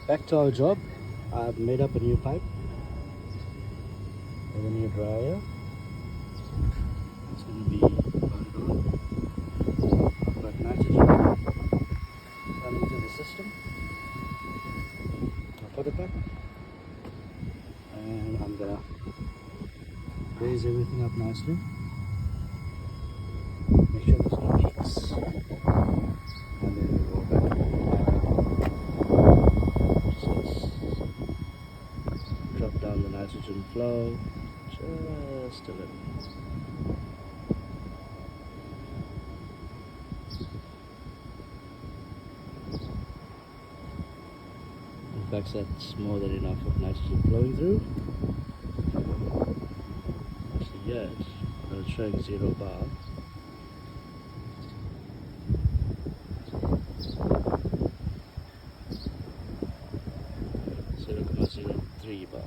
Back to our job. I've made up a new pipe with a new dryer. It's going to be mounted on. I've got nitrogen running through the system. I'll put it back and I'm going to raise everything up nicely. Make sure there's no leaks. And then we go back. Drop down the nitrogen flow just a little. In fact, that's more than enough of nitrogen flowing through. Actually, yes, but it's showing 0 bar. 0.03 bar.